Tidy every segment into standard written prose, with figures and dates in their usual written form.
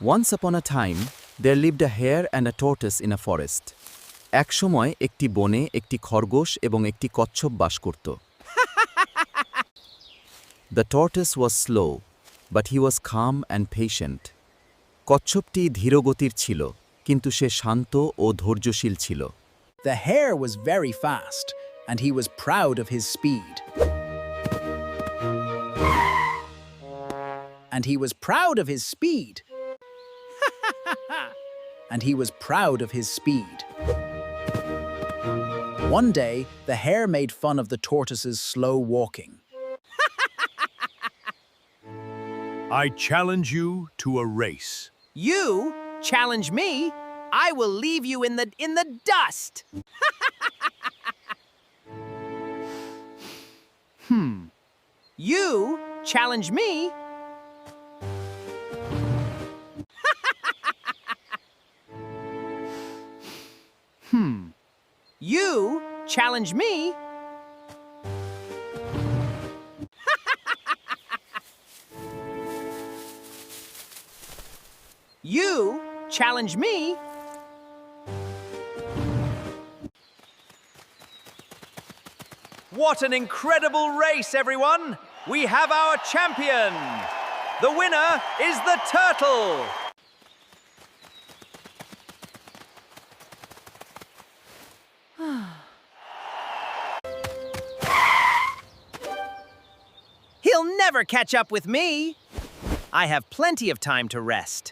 Once upon a time, there lived a hare and a tortoise in a forest. এক সময় একটি বনে একটি খরগোশ এবং একটি কচ্ছপ বাস করত। The tortoise was slow, but he was calm and patient. কচ্ছপটি ধীরগতির ছিল, কিন্তু সে শান্ত ও ধৈর্যশীল ছিল। The hare was very fast, and he was proud of his speed. And he was proud of his speed. And he was proud of his speed. One day, the hare made fun of the tortoise's slow walking. I challenge you to a race. You challenge me, I will leave you in the dust. You challenge me. You challenge me. You challenge me. What an incredible race, everyone! We have our champion! The winner is the turtle! He'll never catch up with me. I have plenty of time to rest.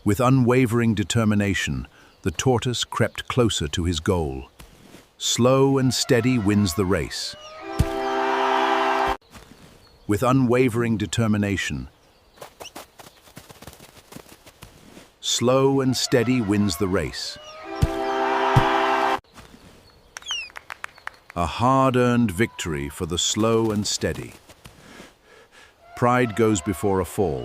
With unwavering determination, the tortoise crept closer to his goal. Slow and steady wins the race. With unwavering determination, slow and steady wins the race. A hard-earned victory for the slow and steady. Pride goes before a fall.